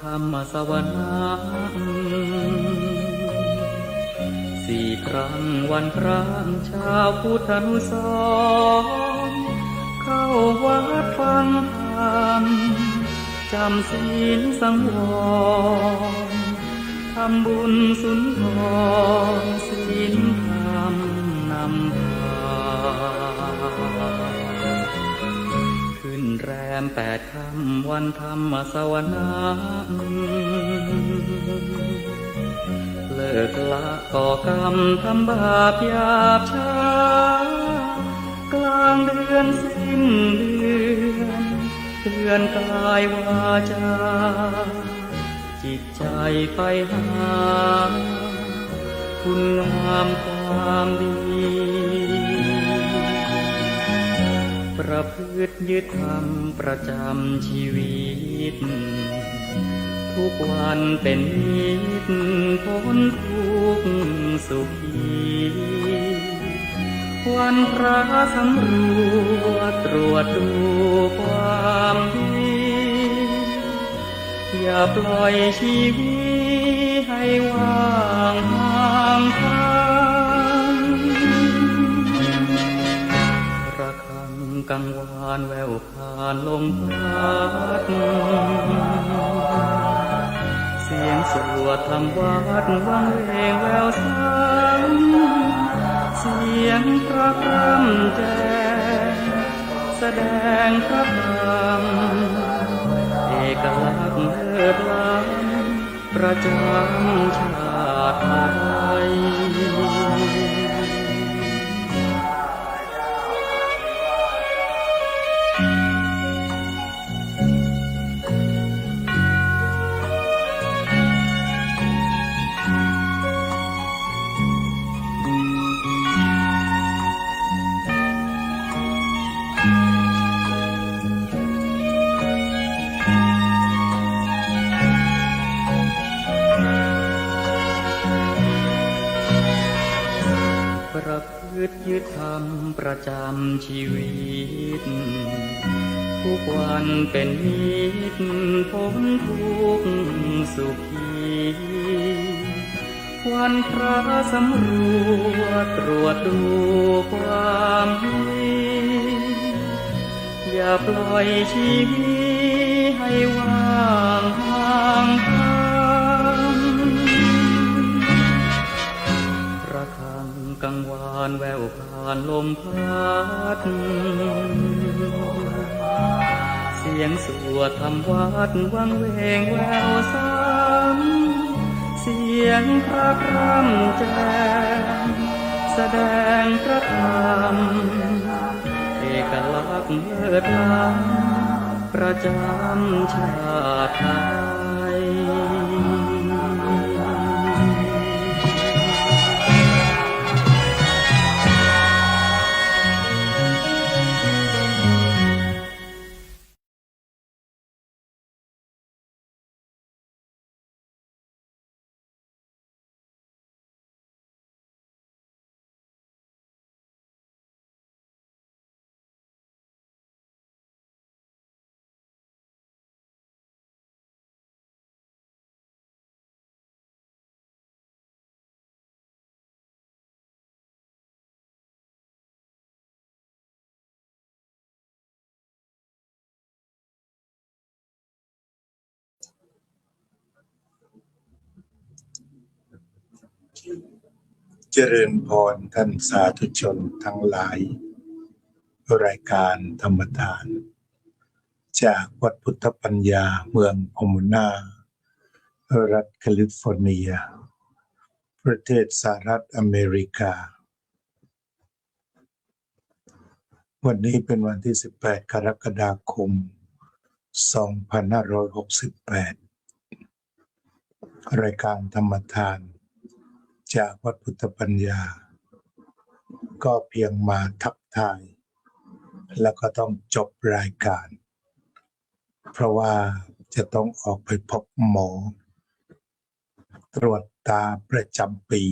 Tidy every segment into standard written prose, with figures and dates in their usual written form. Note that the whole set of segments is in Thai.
ธรรมสวนา4 ครั้งวันพระชาวพุทธานุสรณ์เข้าวัดฟังธรรมจำศีลสังวรทำบุญสุนทรศีลธรรมนำพาขึ้นแรม8 ค่ำวันธรรมสวนาเลิกละก่อกรรมทำบาปหยาบช้ากลางเดือนสิ้นเดือนเตือนกายวาจาจิตใจไปหาคุณงามความดีประพฤติยึดธรรมประจำชีวิตทุกวันเป็นนิจพ้นทุกข์สุขีวันพระสำรวจตรวจดูความดีอย่าปล่อยชีวิตให้ว่างห่างทางระฆังกังวานแววผ่านลมพัดเสียงสวดธรรมวัดวังเวงแววสังเสียงพระพร่ำแจ้งแสดงพระธรรมเอกลักษณ์เลิศล้ำประจำชาติไทยประพฤติยึดธรรมประจำชีวิตทุกวันเป็นนิจพ้นทุกข์สุขีวันพระสำรวจตรวจดูความดีอย่าปล่อยชีวิตให้ว่างห่างทางระฆังกังวานแววผ่านลมพัดเสียงสวดธรรมวัดวังเวงแววซ้ำเสียงพระพร่ำแจ้งแสดงพระธรรมเอกลักษณ์เลิศล้ำประจำชาติไทยเจริญพรท่านสาธุชนทั้งหลายรายการธรรมทานจากวัดพุทธปัญญาเมืองพอมูนารัฐแคลิฟอร์เนียประเทศสหรัฐอเมริกาวันนี้เป็นวันที่18 กรกฎาคม 2568รายการธรรมทานจากวัดพุทธปัญญาก็เพียงมาทักทายแล้วก็ต้องจบรายการเพราะว่าจะต้องออกไปพบหมอตรวจตาประจำปี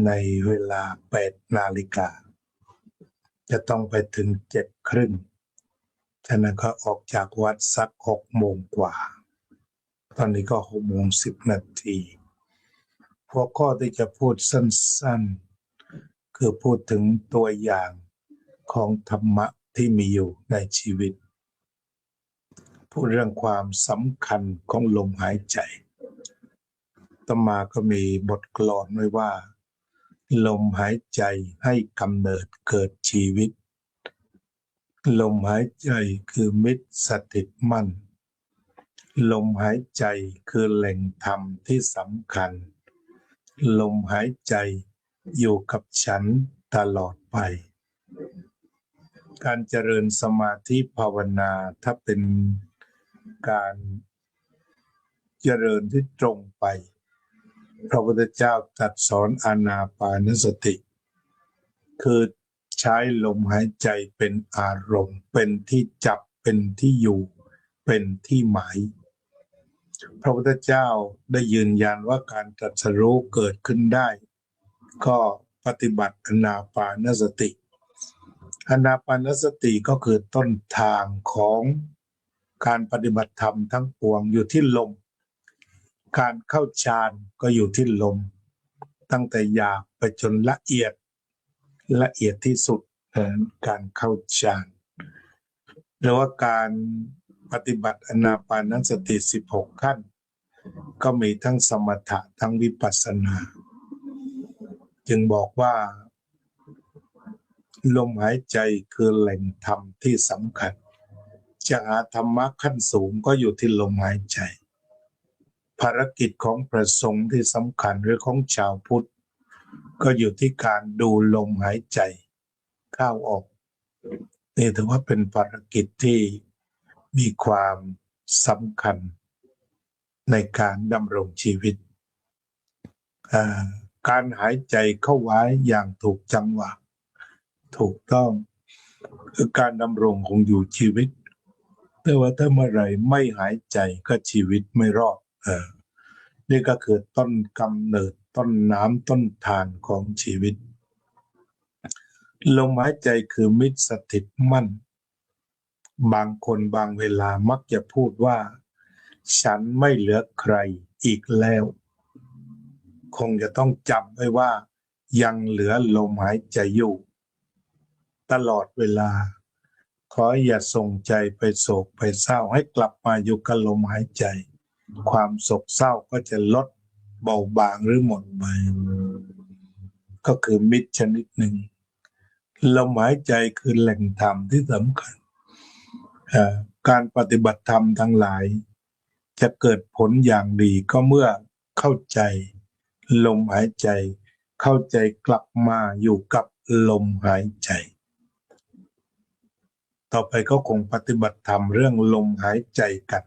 ในเวลา 8 นาฬิกาจะต้องไปถึง 7:30 ฉะนั้นก็ออกจากวัดสัก 6 โมงกว่า ตอนนี้ก็6:10หัวข้อที่จะพูดสั้นๆคือพูดถึงตัวอย่างของธรรมะที่มีอยู่ในชีวิตพูดเรื่องความสำคัญของลมหายใจอาตมาก็มีบทกลอนไว้ว่าลมหายใจให้กำเนิดเกิดชีวิตลมหายใจคือมิตรสถิตมั่นลมหายใจคือแหล่งธรรมที่สำคัญลมหายใจอยู่กับฉันตลอดไปการเจริญสมาธิภาวนาถ้าเป็นการเจริญที่ตรงไปพระพุทธเจ้าตรัสสอนอานาปานสติคือใช้ลมหายใจเป็นอารมณ์เป็นที่จับเป็นที่อยู่เป็นที่หมายพระพุทธเจ้าได้ยืนยันว่าการตรัสรู้เกิดขึ้นได้ก็ปฏิบัติอานาปานสติอานาปานสติก็คือต้นทางของการปฏิบัติธรรมทั้งปวงอยู่ที่ลมการเข้าฌานก็อยู่ที่ลมตั้งแต่หยาบไปจนละเอียดที่สุดการเข้าฌานหรือว่าการปฏิบัติอานาปานสติ16ขั้นก็มีทั้งสมถะทั้งวิปัสสนาจึงบอกว่าลมหายใจคือแหล่งธรรมที่สำคัญจะหาธรรมะขั้นสูงก็อยู่ที่ลมหายใจภารกิจของพระสงฆ์ที่สำคัญหรือของชาวพุทธก็อยู่ที่การดูลมหายใจเข้าออกนี่ถือว่าเป็นภารกิจที่มีความสำคัญในการดำรงชีวิตการหายใจเข้าไว้อย่างถูกจังหวะถูกต้องคือการดำรงคงอยู่ชีวิตแต่ว่าถ้าเมื่อไหร่ไม่หายใจก็ชีวิตไม่รอดนี่ก็คือต้นกำเนิดต้นน้ำต้นทานของชีวิตลมหายใจคือมิตรสถิตมั่นบางคนบางเวลามักจะพูดว่าฉันไม่เหลือใครอีกแล้วคงจะต้องจำไว้ว่ายังเหลือลมหายใจอยู่ตลอดเวลาขออย่าส่งใจไปโศกไปเศร้าให้กลับมาอยู่กับลมหายใจความโศกเศร้าก็จะลดเบาบางหรือหมดไปก็คือมิตรชนิดหนึ่งลมหายใจคือแหล่งธรรมที่สำคัญการปฏิบัติธรรมทั้งหลายจะเกิดผลอย่างดีก็เมื่อเข้าใจลมหายใจเข้าใจกลับมาอยู่กับลมหายใจต่อไปก็คงปฏิบัติธรรมเรื่องลมหายใจกัน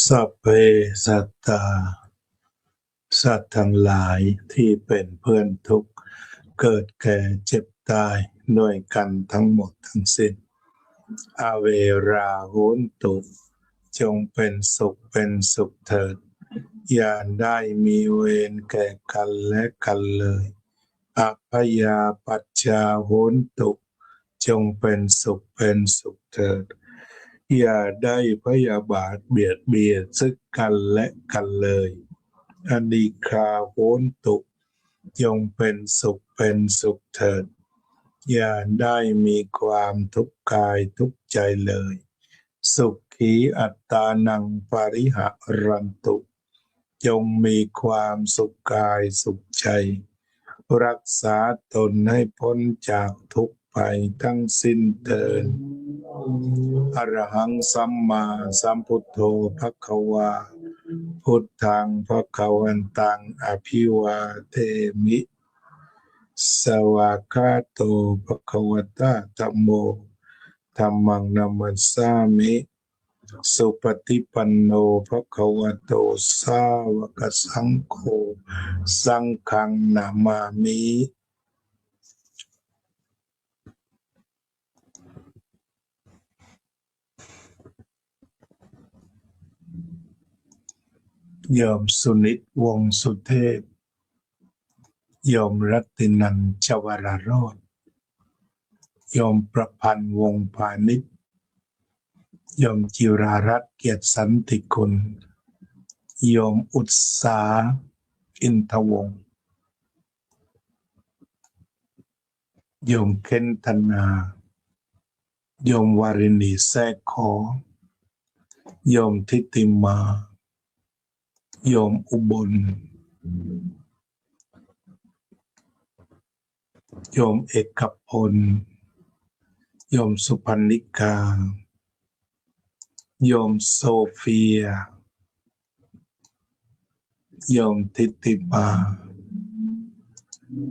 สัพเพสัตตาสัตว์ทั้งหลายที่เป็นเพื่อนทุกข์เกิดแก่เจ็บตายด้วยกันทั้งหมดทั้งสิ้นอเวราโหนตุจงเป็นสุขเถิดอย่าได้มีเวรแก่กันและกันเลยอภยาปัชชาโหนตุจงเป็นสุขเถิดอย่าได้พยาบาทเบียดเบียนซึ่งกันและกันเลยอนิคาโหนตุจงเป็นสุขเถิดอย่าได้มีความทุกข์กายทุกข์ใจเลยสุขีอัตตานังปริหะรันตุจงมีความสุขกายสุขใจรักษาตนให้พ้นจากทุกข์ ภัยทั้งสิ้นเถิดอรหังสัมมาสัมพุทโธภควาพุทธังภควันตังอภิวาเทมิสวากขาโตภควตาธัมโมธัมมังนัมมัสสามิสุปฏิปันโนภควโตสาวกสังโฆสังฆังนามามิโยมสุนิตวงศ์สุเทพโยมรัตตินันท์ชวรโรจน์โยมประพันธ์วงศ์พาณิชย์โยมจิรารัตน์เกียรติสันติกุลโยมอุตสาอินทวงศ์โยมเคนธนาโยมวาริณีแทรกขอโยมทิติมาโยมอุบลโยมเอกพลโยมสุพรรณิกาโยมโซเฟียโยมทิติมา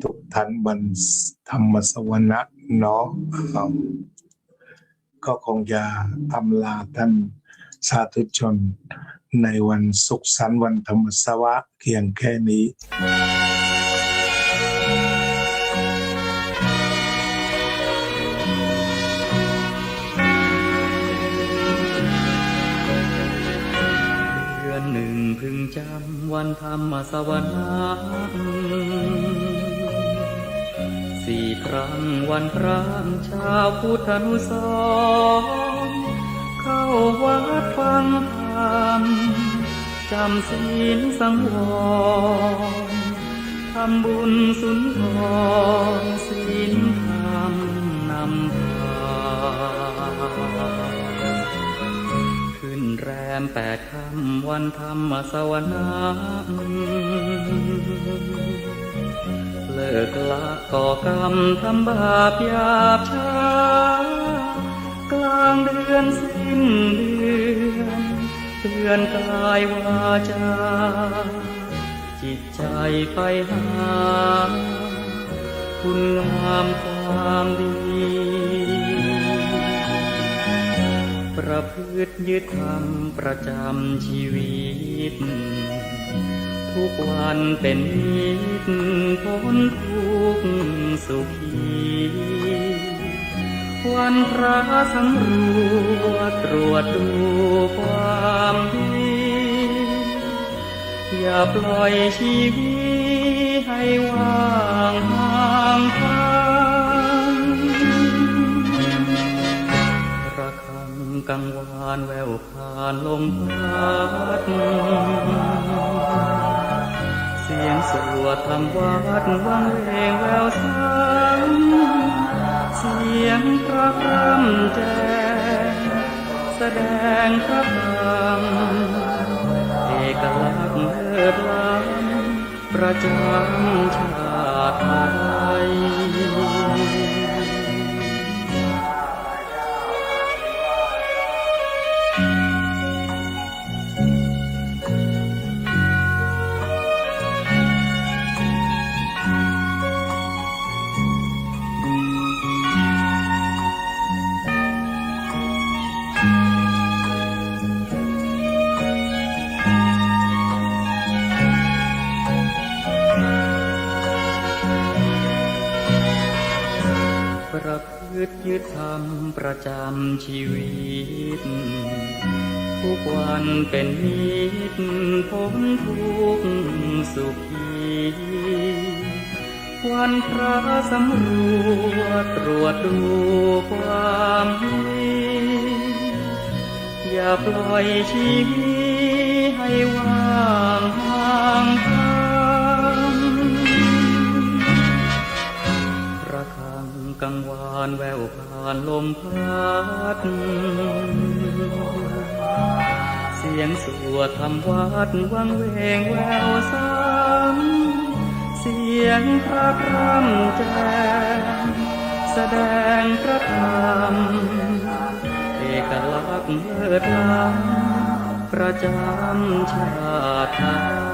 ทุกท่านบรรธรรมสวนะเนาะก็คงจะอำลาท่านสาธุชนในวันสุขสันต์วันธรรมสวะเพียงแค่นี้เดือนหนึ่งพึงจำวันธรรมสวนาสี่ครั้งวันพระชาวพุทธานุสรณ์เข้าวัดฟังธรรมจำศีลสังวรทำบุญสุนทรศีลธรรมนำพาขึ้นแรม8 ค่ำวันธรรมสวนาเลิกละก่อกรรมทำบาปหยาบช้ากลางเดือนสิ้นเดือนเตือนกายวาจาจิตใจไปหาคุณงามความดีประพฤติยึดธรรมประจำชีวิตทุกวันเป็นนิจพ้นทุกข์สุขีวันพระสำรวจตรวจดูความดีอย่าปล่อยชีวิตให้ว่างห่างไกลระฆังกังวานแววผ่านลมพัดเสียงสวดธรรมวัดวังเวงแววสังเสียงพระพร่ำแจ้งแสดงพระธรรมเอกลักษณ์เลิศล้ำประจำชาติไทยประพฤติยึดธรรมประจำชีวิตทุกวันเป็นนิจพ้นทุกข์สุขีวันพระสำรวจตรวจดูความดีอย่าปล่อยชีวิตให้ว่างห่างไกลกังวานแววผ่านลมพัดเสียงสวดธรรมวัดวังเวงแววซ้ำเสียงพระพร่ำแจ้งแส ดงพระธรรมเอกลักษณ์เลิศล้ำประจำชาติไทย